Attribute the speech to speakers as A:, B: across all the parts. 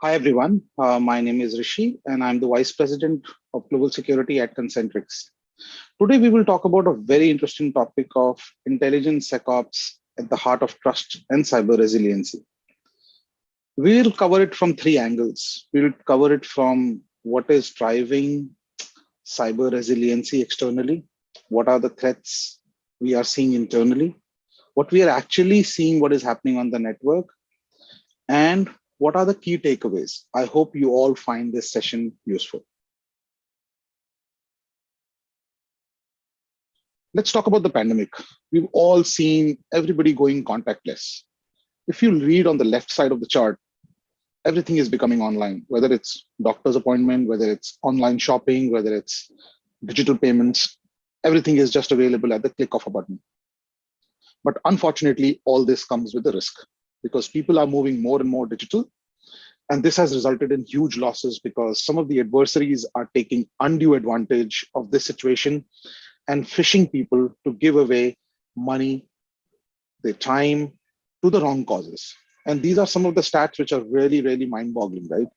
A: Hi, everyone. My name is Rishi, and I'm the Vice President of Global Security at Concentrix. Today, we will talk about a very interesting topic of intelligent SecOps at the heart of trust and cyber resiliency. We'll cover it from three angles. We'll cover it from what is driving cyber resiliency externally, what are the threats we are seeing internally, what we are actually seeing, what is happening on the network, and what are the key takeaways? I hope you all find this session useful. Let's talk about the pandemic. We've all seen everybody going contactless. If you read on the left side of the chart, everything is becoming online, whether it's doctor's appointment, whether it's online shopping, whether it's digital payments, everything is just available at the click of a button. But unfortunately, all this comes with a risk because people are moving more and more digital. And this has resulted in huge losses because some of the adversaries are taking undue advantage of this situation and phishing people to give away money, their time to the wrong causes. And these are some of the stats which are really, really mind-boggling, right?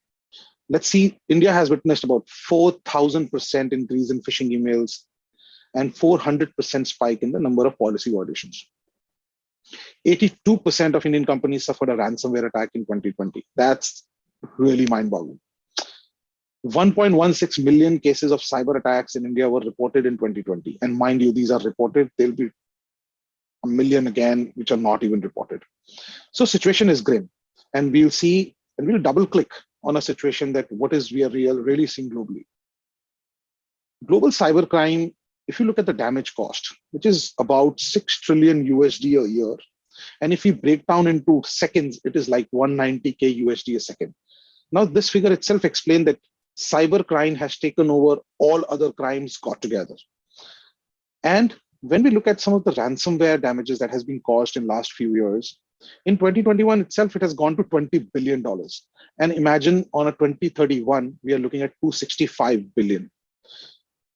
A: Let's see, India has witnessed about 4,000% increase in phishing emails and 400% spike in the number of policy violations. 82% of Indian companies suffered a ransomware attack in 2020. That's really mind-boggling. 1.16 million cases of cyber attacks in India were reported in 2020. And mind you, these are reported. There'll be a million again, which are not even reported. So situation is grim. And we'll see, and we'll double click on a situation that what is we are really seeing globally. Global cybercrime, if you look at the damage cost, which is about 6 trillion USD a year, and if we break down into seconds, it is like 190K USD a second. Now, this figure itself explains that cybercrime has taken over all other crimes got together. And when we look at some of the ransomware damages that has been caused in last few years, in 2021 itself, it has gone to $20 billion. And imagine on a 2031, we are looking at 265 billion.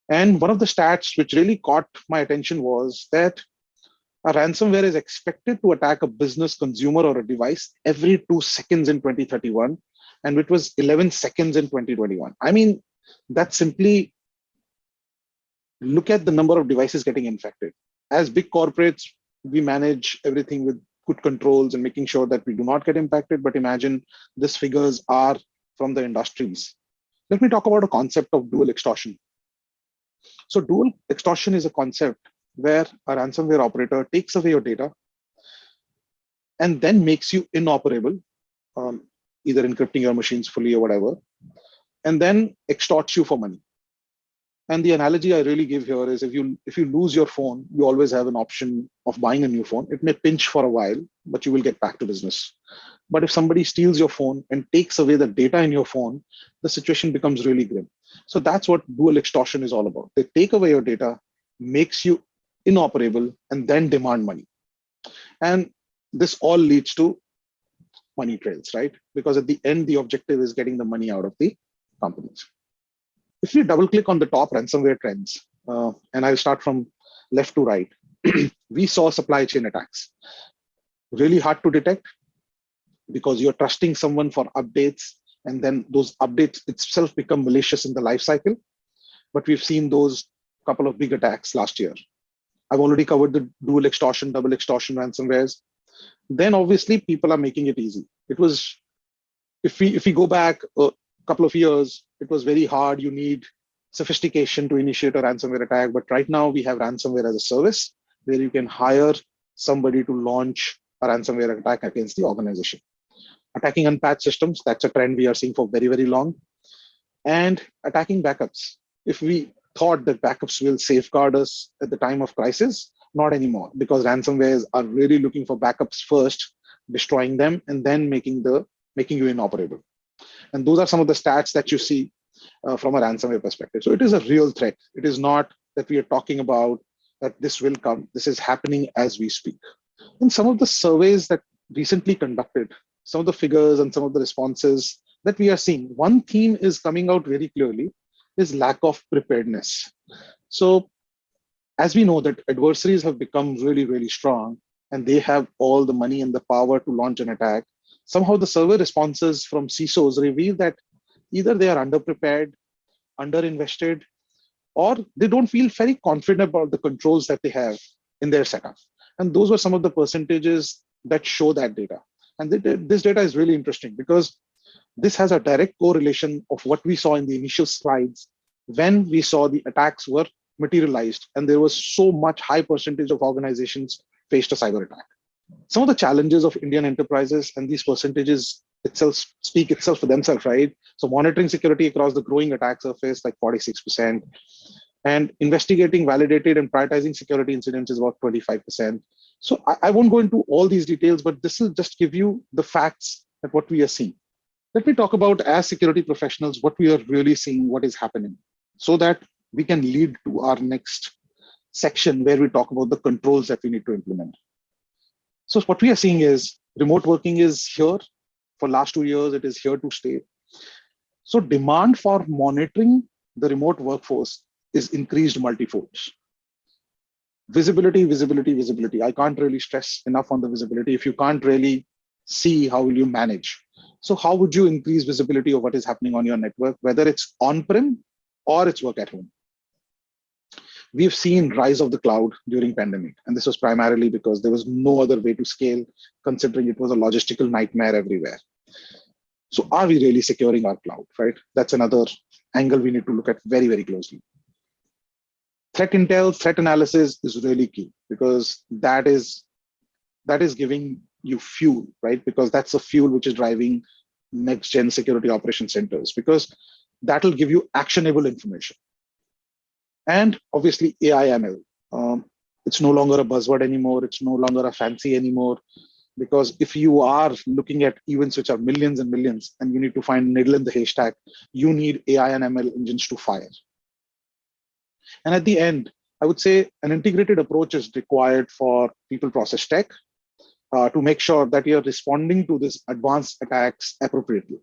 A: And one of the stats which really caught my attention was that a ransomware is expected to attack a business, consumer, or a device every 2 seconds in 2031, and it was 11 seconds in 2021. I mean, that simply look at the number of devices getting infected. As big corporates, we manage everything with good controls and making sure that we do not get impacted. But imagine these figures are from the industries. Let me talk about a concept of dual extortion. So dual extortion is a concept where a ransomware operator takes away your data and then makes you inoperable, either encrypting your machines fully or whatever, and then extorts you for money. And the analogy I really give here is if you lose your phone, you always have an option of buying a new phone. It may pinch for a while, but you will get back to business. But if somebody steals your phone and takes away the data in your phone, the situation becomes really grim. So that's what dual extortion is all about. They take away your data, makes you inoperable, and then demand money. And this all leads to money trails, right? Because at the end, the objective is getting the money out of the companies. If we double click on the top ransomware trends, and I'll start from left to right, we saw supply chain attacks. Really hard to detect because you're trusting someone for updates, and then those updates itself become malicious in the life cycle. But we've seen those couple of big attacks last year. I've already covered the dual extortion, double extortion ransomwares. Then obviously people are making it easy. It was, if we go back a couple of years, it was very hard. You need sophistication to initiate a ransomware attack. But right now we have ransomware as a service where you can hire somebody to launch a ransomware attack against the organization. Attacking unpatched systems, that's a trend we are seeing for very, very long. And attacking backups. If we thought that backups will safeguard us at the time of crisis, not anymore, because ransomwares are really looking for backups first, destroying them, and then making you inoperable. And those are some of the stats that you see from a ransomware perspective. So it is a real threat. It is not that we are talking about that this will come. This is happening as we speak. In some of the surveys that recently conducted, some of the figures and some of the responses that we are seeing, one theme is coming out very clearly, is lack of preparedness. So as we know that adversaries have become really, really strong and they have all the money and the power to launch an attack, somehow the survey responses from CISOs reveal that either they are underprepared, underinvested, or they don't feel very confident about the controls that they have in their setup. And those were some of the percentages that show that data. And this data is really interesting because this has a direct correlation of what we saw in the initial slides when we saw the attacks were materialized and there was so much high percentage of organizations faced a cyber attack. Some of the challenges of Indian enterprises, and these percentages itself speak itself for themselves, right? So monitoring security across the growing attack surface, like 46%, and investigating, validated, and prioritizing security incidents is about 25%. So I won't go into all these details, but this will just give you the facts that what we are seeing. Let me talk about, as security professionals, what we are really seeing, what is happening, so that we can lead to our next section where we talk about the controls that we need to implement. So what we are seeing is remote working is here. For last 2 years, it is here to stay. So demand for monitoring the remote workforce is increased multifolds. Visibility, visibility, visibility. I can't really stress enough on the visibility. If you can't really see, how will you manage? So how would you increase visibility of what is happening on your network, whether it's on-prem or it's work at home? We've seen rise of the cloud during pandemic, and this was primarily because there was no other way to scale, considering it was a logistical nightmare everywhere. So are we really securing our cloud, right? That's another angle we need to look at very, very closely. Threat intel, threat analysis is really key because that is giving you fuel, right? Because that's the fuel which is driving next gen security operation centers, because that will give you actionable information. And obviously AI ML. It's no longer a buzzword anymore. It's no longer a fancy anymore, because if you are looking at events which are millions and millions and you need to find needle in the haystack, you need AI and ML engines to fire. And at the end, I would say an integrated approach is required for people process tech to make sure that you're responding to these advanced attacks appropriately.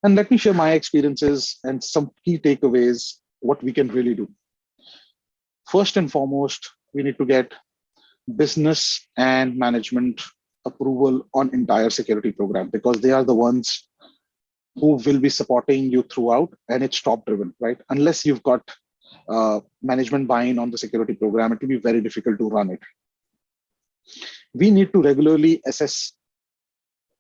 A: And let me share my experiences and some key takeaways, what we can really do. First and foremost, we need to get business and management approval on entire security program, because they are the ones who will be supporting you throughout, and it's top driven, right? Unless you've got management buy-in on the security program, it will be very difficult to run it. We need to regularly assess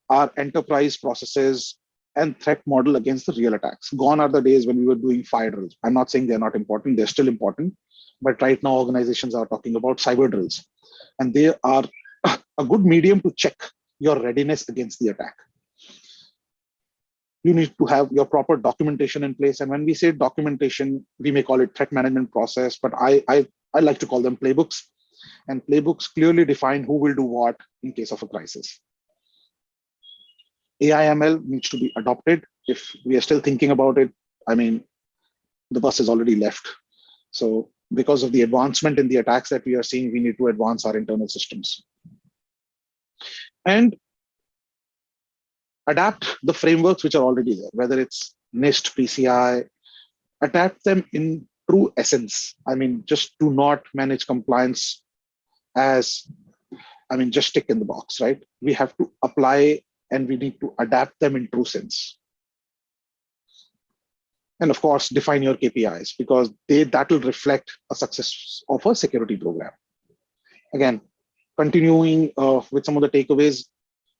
A: our enterprise processes and threat model against the real attacks. Gone are the days when we were doing fire drills. I'm not saying they're not important, they're still important. But right now, organizations are talking about cyber drills, and they are a good medium to check your readiness against the attack. You need to have your proper documentation in place. And when we say documentation, we may call it threat management process, but I like to call them playbooks. And playbooks clearly define who will do what in case of a crisis. AI/ML needs to be adopted. If we are still thinking about it, I mean, the bus is already left. So because of the advancement in the attacks that we are seeing, we need to advance our internal systems. And adapt the frameworks which are already there, whether it's NIST, PCI, adapt them in true essence. I mean, just do not manage compliance as, just tick in the box, right? We have to apply and we need to adapt them in true sense. And of course, define your KPIs, because that will reflect a success of a security program. Again, continuing with some of the takeaways,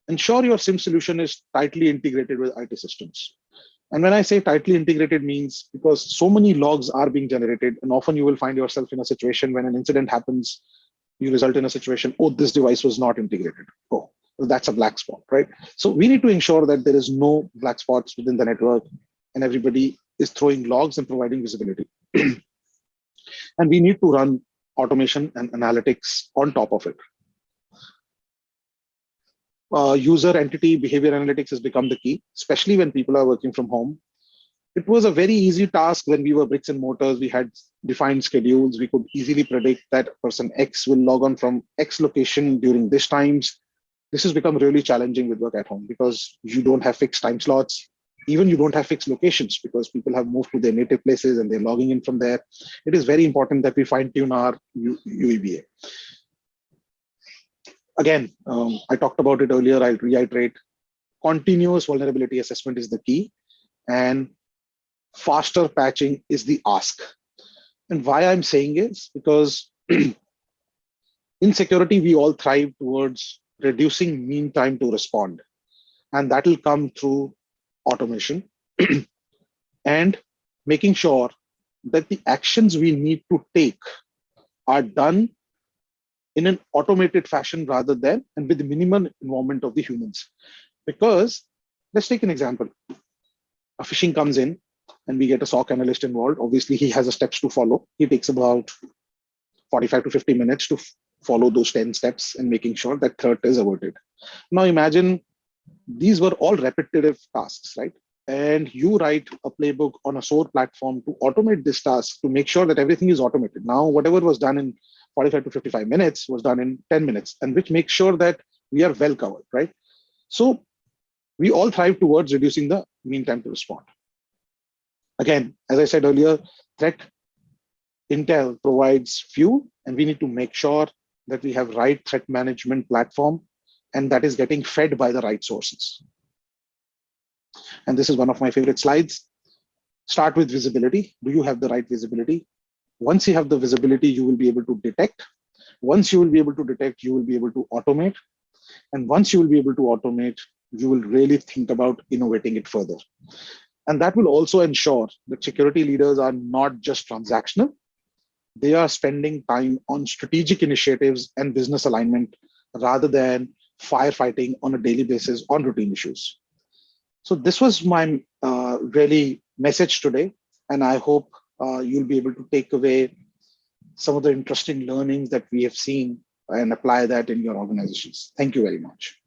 A: ensure your SIM solution is tightly integrated with IT systems. And when I say tightly integrated means, because so many logs are being generated, and often you will find yourself in a situation when an incident happens, you result in a situation, oh, this device was not integrated. Oh, well, that's a black spot, right? So we need to ensure that there is no black spots within the network and everybody is throwing logs and providing visibility. And we need to run automation and analytics on top of it. User entity behavior analytics has become the key, especially when people are working from home. It was a very easy task when we were bricks and mortars. We had defined schedules. We could easily predict that person X will log on from X location during this times. This has become really challenging with work at home because you don't have fixed time slots. Even you don't have fixed locations because people have moved to their native places and they're logging in from there. It is very important that we fine tune our UEBA. Again, I talked about it earlier, I'll reiterate. continuous vulnerability assessment is the key, and faster patching is the ask. And why I'm saying is because in security, we all thrive towards reducing mean time to respond, and that will come through automation and making sure that the actions we need to take are done in an automated fashion rather than and with the minimum involvement of the humans. Because let's take an example. A phishing comes in and we get a SOC analyst involved. Obviously, he has a steps to follow. He takes about 45 to 50 minutes to follow those 10 steps and making sure that threat is averted. Now imagine these were all repetitive tasks, right? And you write a playbook on a SOAR platform to automate this task to make sure that everything is automated. Now, whatever was done in 45 to 55 minutes was done in 10 minutes, and which makes sure that we are well covered, right? So we all thrive towards reducing the mean time to respond. Again, as I said earlier, threat intel provides few, and we need to make sure that we have right threat management platform and that is getting fed by the right sources. And this is one of my favorite slides. Start with visibility. Do you have the right visibility? Once you have the visibility, you will be able to detect. Once you will be able to detect, you will be able to automate. And once you will be able to automate, you will really think about innovating it further. And that will also ensure that security leaders are not just transactional. They are spending time on strategic initiatives and business alignment rather than firefighting on a daily basis on routine issues. So this was my really message today. And I hope you'll be able to take away some of the interesting learnings that we have seen and apply that in your organizations. Thank you very much.